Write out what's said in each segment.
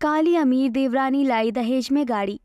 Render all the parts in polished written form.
काली अमीर देवरानी लाई दहेज में गाड़ी।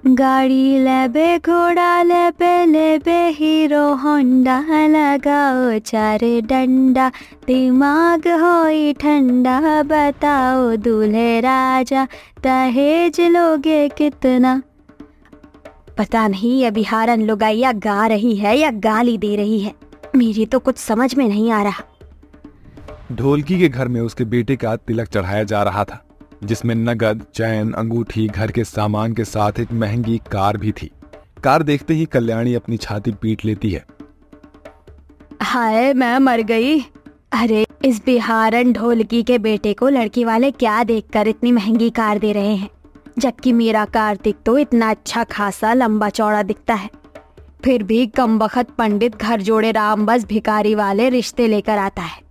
गाड़ी लेबे घोड़ा लेबे हीरो होंडा, लगाओ चार डंडा दिमाग होई ठंडा, बताओ दूल्हे राजा दहेज लोगे कितना। पता नहीं ये बिहारन लुगाइया गा रही है या गाली दे रही है, मेरी तो कुछ समझ में नहीं आ रहा। ढोलकी के घर में उसके बेटे का तिलक चढ़ाया जा रहा था, जिसमें नगद, चैन, अंगूठी, घर के सामान के साथ एक महंगी कार भी थी। कार देखते ही कल्याणी अपनी छाती पीट लेती है। हाय मैं मर गई। अरे इस बिहारन ढोलकी के बेटे को लड़की वाले क्या देखकर इतनी महंगी कार दे रहे हैं, जबकि मेरा कार्तिक तो इतना अच्छा खासा लंबा चौड़ा दिखता है। फिर भी कमबख्त पंडित घर जोड़े राम बस भिखारी वाले रिश्ते लेकर आता है।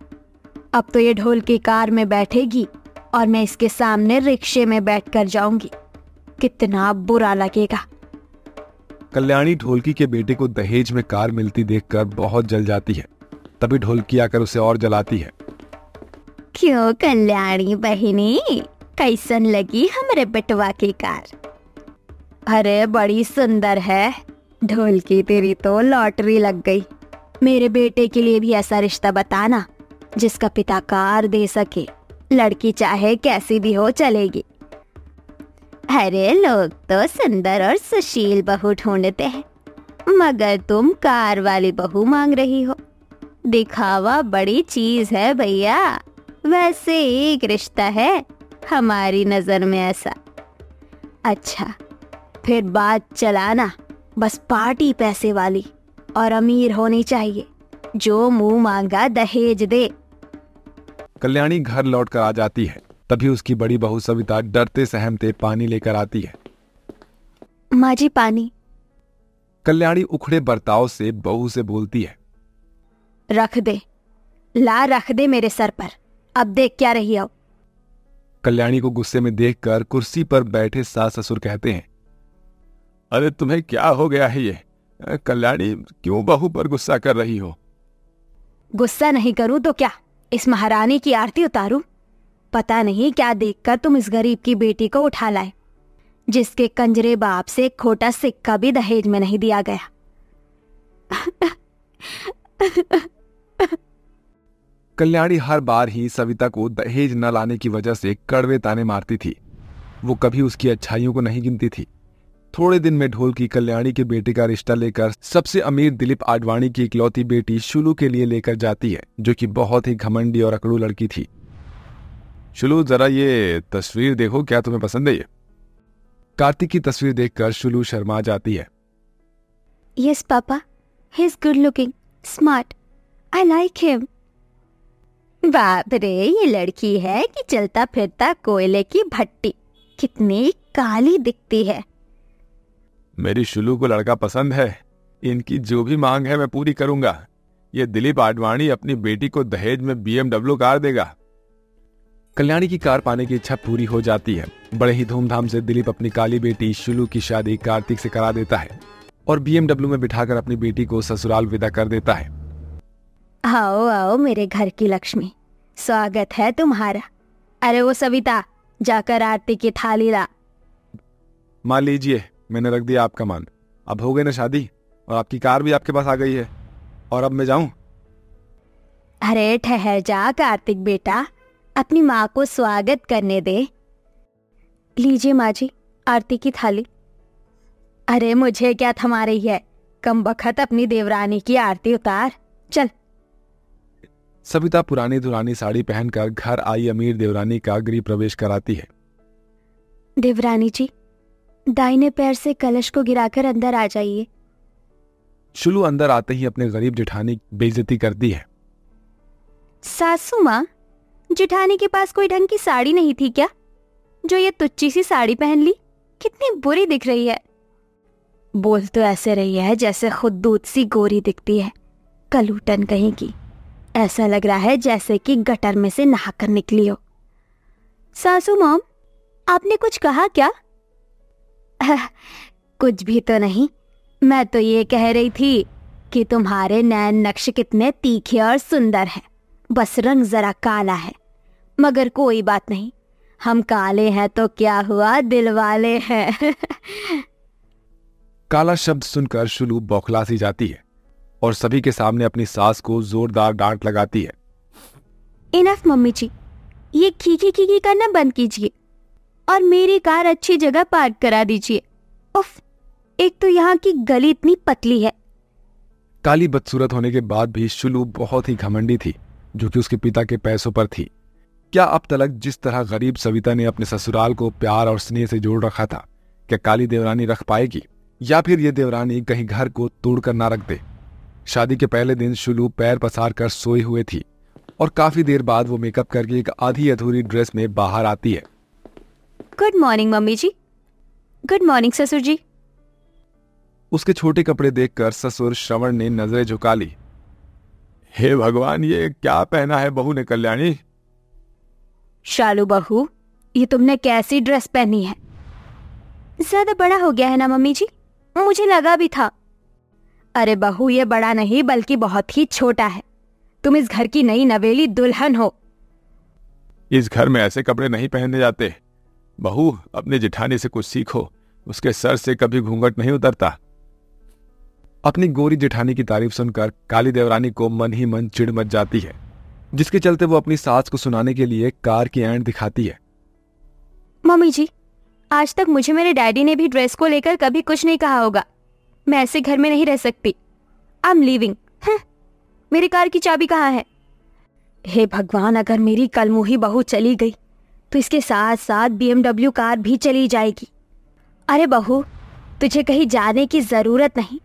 अब तो ये ढोलकी कार में बैठेगी और मैं इसके सामने रिक्शे में बैठकर जाऊंगी, कितना बुरा लगेगा। कल्याणी ढोलकी के बेटे को दहेज में कार मिलती देखकर बहुत जल जाती है। तभी ढोलकी आकर उसे और जलाती है। क्यों कल्याणी बहिनी, कैसन लगी हमारे बेटवा की कार? अरे बड़ी सुंदर है। ढोलकी तेरी तो लॉटरी लग गई। मेरे बेटे के लिए भी ऐसा रिश्ता बताना जिसका पिता कार दे सके, लड़की चाहे कैसी भी हो चलेगी। अरे लोग तो सुंदर और सुशील बहू ढूंढते हैं, मगर तुम कार वाली बहू मांग रही हो। दिखावा बड़ी चीज है भैया। वैसे एक रिश्ता है हमारी नजर में ऐसा। अच्छा फिर बात चलाना, बस पार्टी पैसे वाली और अमीर होनी चाहिए, जो मुंह मांगा दहेज दे। कल्याणी घर लौटकर आ जाती है। तभी उसकी बड़ी बहू सविता डरते सहमते पानी लेकर आती है। माँ जी पानी। कल्याणी उखड़े बर्ताव से बहू से बोलती है। रख दे, ला रख दे मेरे सर पर, अब देख क्या रही हो। कल्याणी को गुस्से में देखकर कुर्सी पर बैठे सास ससुर कहते हैं, अरे तुम्हें क्या हो गया है ये? कल्याणी क्यों बहू पर गुस्सा कर रही हो? गुस्सा नहीं करूं तो क्या, इस महारानी की आरती उतारूं? पता नहीं क्या देखकर तुम इस गरीब की बेटी को उठा लाए, जिसके कंजरे बाप से एक खोटा सिक्का भी दहेज में नहीं दिया गया। कल्याणी हर बार ही सविता को दहेज न लाने की वजह से कड़वे ताने मारती थी। वो कभी उसकी अच्छाइयों को नहीं गिनती थी। थोड़े दिन में ढोलकी कल्याणी के बेटे का रिश्ता लेकर सबसे अमीर दिलीप आडवाणी की इकलौती बेटी शुलू के लिए लेकर जाती है, जो कि बहुत ही घमंडी और अकड़ू लड़की थी। शुलू जरा ये तस्वीर देखो, क्या तुम्हें पसंद है ये? कार्तिक की तस्वीर देखकर शुलू शर्मा जाती है। Yes papa, he is good looking, smart, I like him. बाप रे, ये लड़की है कि चलता फिरता कोयले की भट्टी, कितनी काली दिखती है। मेरी शुलू को लड़का पसंद है, इनकी जो भी मांग है मैं पूरी करूंगा। ये दिलीप आडवाणी अपनी बेटी को दहेज में BMW कार देगा। कल्याणी की कार पाने की इच्छा पूरी हो जाती है। बड़े ही धूमधाम से दिलीप अपनी काली बेटी शुलू की शादी कार्तिक से करा देता है और BMW में बिठाकर अपनी बेटी को ससुराल विदा कर देता है। आओ आओ मेरे घर की लक्ष्मी, स्वागत है तुम्हारा। अरे वो सविता, जाकर आरती की थाली ला। मान लीजिए, मैंने रख दिया आपका मान। अब हो गई ना शादी, और आपकी कार भी आपके पास आ गई है। और अब मैं जाऊं? अरे ठहर जा कार्तिक बेटा, अपनी माँ को स्वागत करने दे। लीजिए माँ जी, आरती की थाली। अरे मुझे क्या थमा रही है, कमबख्त अपनी देवरानी की आरती उतार, चल। सविता पुरानी दुरानी साड़ी पहनकर घर आई अमीर देवरानी का गृह प्रवेश कराती है। देवरानी जी, दाहिने पैर से कलश को गिराकर अंदर आ जाइए। शुलू अंदर आते ही अपने गरीब जेठानी की बेइज्जती करती है। सासू माँ, जेठानी के पास कोई ढंग की साड़ी नहीं थी क्या, जो ये तुच्ची सी साड़ी पहन ली? कितनी बुरी दिख रही है। बोल तो ऐसे रही है जैसे खुद दूध सी गोरी दिखती है, कलूटन कहीं की। ऐसा लग रहा है जैसे कि गटर में से नहाकर निकली हो। सासू मॉम, आपने कुछ कहा क्या? कुछ भी तो नहीं, मैं तो ये कह रही थी कि तुम्हारे नैन नक्श कितने तीखे और सुंदर हैं, बस रंग जरा काला है। मगर कोई बात नहीं, हम काले हैं तो क्या हुआ, दिल वाले हैं। काला शब्द सुनकर शुलू बौखला सी जाती है और सभी के सामने अपनी सास को जोरदार डांट लगाती है। इनफ मम्मी जी, ये खीखी खीखी करना बंद कीजिए और मेरी कार अच्छी जगह पार्क करा दीजिए। उफ, एक तो यहाँ की गली इतनी पतली है। काली बदसूरत होने के बाद भी शुलू बहुत ही घमंडी थी, जो कि उसके पिता के पैसों पर थी। क्या अब तक जिस तरह गरीब सविता ने अपने ससुराल को प्यार और स्नेह से जोड़ रखा था, क्या काली देवरानी रख पाएगी, या फिर ये देवरानी कहीं घर को तोड़ कर ना रख दे। शादी के पहले दिन शुलू पैर पसार कर सोई हुए थी और काफी देर बाद वो मेकअप करके एक आधी अधूरी ड्रेस में बाहर आती है। गुड मॉर्निंग मम्मी जी। गुड मॉर्निंग ससुर जी। उसके छोटे कपड़े देखकर ससुर श्रवण ने नजरें झुका ली। हे भगवान, ये क्या पहना है बहू ने कल्याणी? शालू बहू, ये तुमने कैसी ड्रेस पहनी है? ज्यादा बड़ा हो गया है ना मम्मी जी, मुझे लगा भी था। अरे बहू, ये बड़ा नहीं बल्कि बहुत ही छोटा है। तुम इस घर की नई नवेली दुल्हन हो। इस घर में ऐसे कपड़े नहीं पहने जाते। बहू, अपने जेठानी से कुछ सीखो, उसके सर से कभी घूंघट नहीं उतरता। अपनी गोरी जेठानी की तारीफ सुनकर काली देवरानी को मन ही मन चिढ़ मच जाती है, जिसके चलते वो अपनी सास को सुनाने के लिए कार की ऐंठ दिखाती है। मम्मी जी, आज तक मुझे मेरे डैडी ने भी ड्रेस को लेकर कभी कुछ नहीं कहा होगा। मैं ऐसे घर में नहीं रह सकती। I am leaving. मेरी कार की चाबी कहाँ है? हे भगवान, अगर मेरी कलमुही बहू चली गई तो इसके साथ साथ BMW कार भी चली जाएगी। अरे बहू, तुझे कहीं जाने की जरूरत नहीं,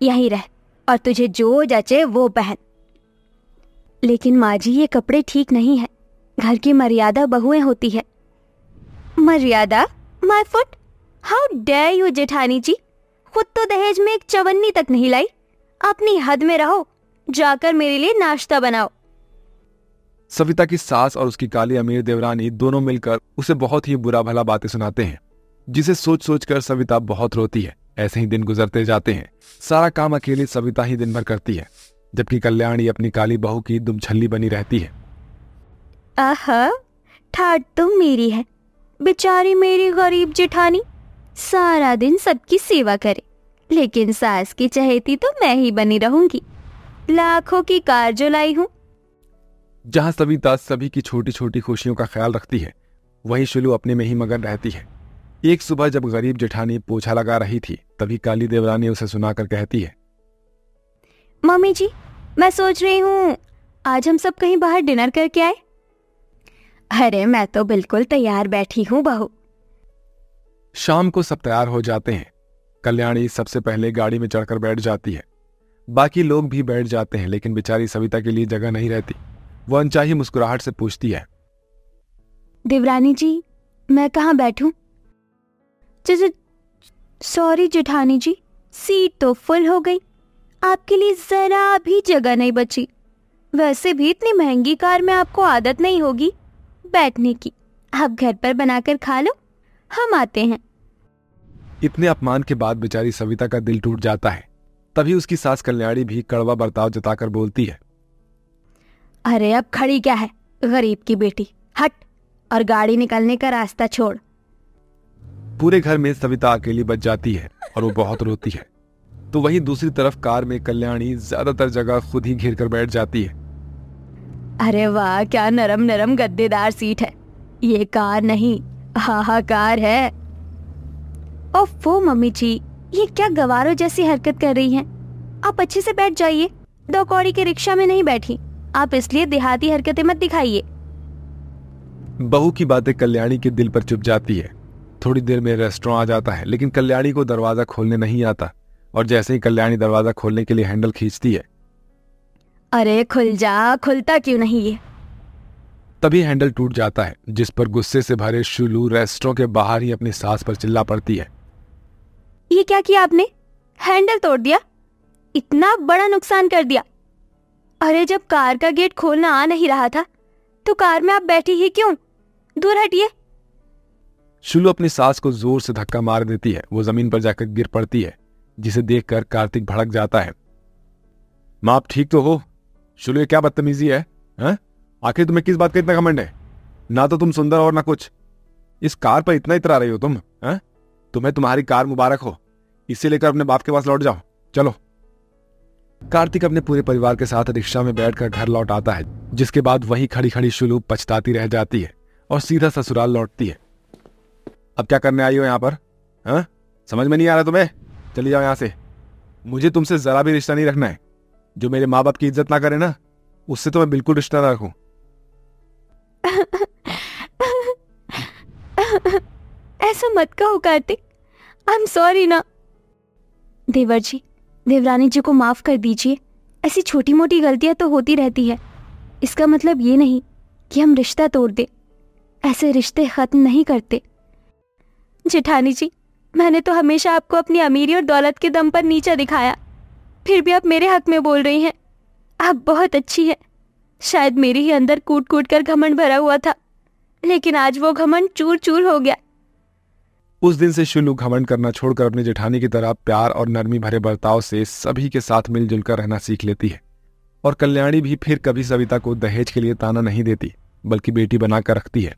यहीं रह और तुझे जो जचे वो पहन। लेकिन माँ जी, ये कपड़े ठीक नहीं है। घर की मर्यादा बहुएं होती है। मर्यादा? My foot, how dare you जेठानी जी। खुद तो दहेज में एक चवन्नी तक नहीं लाई। अपनी हद में रहो, जाकर मेरे लिए नाश्ता बनाओ। सविता की सास और उसकी काली अमीर देवरानी दोनों मिलकर उसे बहुत ही बुरा भला बातें सुनाते हैं, जिसे सोच सोच कर सविता बहुत रोती है। ऐसे ही दिन गुजरते जाते हैं। सारा काम अकेली सविता ही दिन भर करती है, जबकि कल्याणी अपनी काली बहू की दुमछल्ली बनी रहती है। आहा, ठाट तो मेरी है। बेचारी मेरी गरीब जेठानी सारा दिन सबकी सेवा करे, लेकिन सास की चहेती तो मैं ही बनी रहूंगी। लाखों की कार जो लाई हूं। जहां सविता सभी की छोटी छोटी खुशियों का ख्याल रखती है, वहीं शुलू अपने में ही मगन रहती है। एक सुबह जब गरीब जेठानी पोछा लगा रही थी, तभी काली देवरानी उसे सुनाकर कहती है, मम्मी जी, मैं सोच रही हूँ आज हम सब कहीं बाहर डिनर करके आए। अरे मैं तो बिल्कुल तैयार बैठी हूँ बहू। शाम को सब तैयार हो जाते हैं। कल्याणी सबसे पहले गाड़ी में चढ़कर बैठ जाती है। बाकी लोग भी बैठ जाते हैं, लेकिन बेचारी सविता के लिए जगह नहीं रहती। वो अनचाही मुस्कुराहट से पूछती है, देवरानी जी, मैं कहाँ बैठूं? सॉरी जेठानी जी, सीट तो फुल हो गई। आपके लिए जरा भी जगह नहीं बची। वैसे भी इतनी महंगी कार में आपको आदत नहीं होगी बैठने की। आप घर पर बनाकर खा लो, हम आते हैं। इतने अपमान के बाद बेचारी सविता का दिल टूट जाता है। तभी उसकी सास कल्याणी भी कड़वा बर्ताव जताकर बोलती है, अरे अब खड़ी क्या है गरीब की बेटी, हट और गाड़ी निकलने का रास्ता छोड़। पूरे घर में सविता अकेली बच जाती है और वो बहुत रोती है। तो वहीं दूसरी तरफ कार में कल्याणी ज्यादातर जगह खुद ही घेर कर बैठ जाती है। अरे वाह, क्या नरम नरम गद्देदार सीट है। ये कार नहीं, हाहाकार है। ओफो मम्मी जी, ये क्या गवारों जैसी हरकत कर रही हैं? आप अच्छे से बैठ जाइए। 2 कौड़ी के रिक्शा में नहीं बैठी, आप इसलिए देहाती हरकतें मत दिखाइए। बहू की बातें कल्याणी के दिल पर चुभ जाती है। थोड़ी देर में रेस्टोरेंट आ जाता है, लेकिन कल्याणी को दरवाजा खोलने नहीं आता। और जैसे ही कल्याणी दरवाजा खोलने के लिए हैंडल खींचती है, अरे खुल जा, खुलता क्यों नहीं ये? तभी हैंडल टूट जाता है, जिस पर गुस्से से भरे शुलू रेस्टोरेंट के बाहर ही अपनी सास पर चिल्ला पड़ती है। ये क्या किया आपने? हैंडल तोड़ दिया, इतना बड़ा नुकसान कर दिया। अरे जब कार का गेट खोलना आ नहीं रहा था तो कार में आप बैठी ही क्यों? दूर हटिए। शुलू अपनी सास को जोर से धक्का मार देती है। वो जमीन पर जाकर गिर पड़ती है, जिसे देखकर कार्तिक भड़क जाता है। मां, आप ठीक तो हो? शुलू, ये क्या बदतमीजी है? आखिर तुम्हें किस बात का इतना घमंड है? ना तो तुम सुंदर और ना कुछ। इस कार पर इतना इतरा रही हो तुम? हैं? तुम्हें तुम्हारी कार मुबारक हो। इसे लेकर अपने बाप के पास लौट जाओ, चलो। कार्तिक अपने पूरे परिवार के साथ रिक्शा में बैठकर घर लौट आता है, जिसके बाद वही खड़ी खड़ी शुलू पछताती रह जाती है और सीधा ससुराल लौटती है। अब क्या करने आई हो यहाँ पर? हाँ, समझ में नहीं आ रहा तुम्हें? चली जाओ यहाँ से। मुझे तुमसे जरा भी रिश्ता नहीं रखना है। जो मेरे माँ बाप की इज्जत ना करे ना, उससे तो मैं बिल्कुल रिश्ता ना रखूं। ऐसा मत कहो कार्तिक, आई एम सॉरी ना। देवर जी, देवरानी जी को माफ कर दीजिए। ऐसी छोटी मोटी गलतियां तो होती रहती है। इसका मतलब ये नहीं कि हम रिश्ता तोड़ दे। ऐसे रिश्ते खत्म नहीं करते। जेठानी जी, मैंने तो हमेशा आपको अपनी अमीरी और दौलत के दम पर नीचा दिखाया, फिर भी आप मेरे हक में बोल रही हैं। आप बहुत अच्छी हैं। शायद मेरे ही अंदर कूट कूट कर घमंड भरा हुआ था, लेकिन आज वो घमंड चूर चूर हो गया। उस दिन से शुलू घमंड करना छोड़कर अपनी जेठानी की तरह प्यार और नरमी भरे बर्ताव से सभी के साथ मिलजुल कर रहना सीख लेती है। और कल्याणी भी फिर कभी सविता को दहेज के लिए ताना नहीं देती, बल्कि बेटी बनाकर रखती है।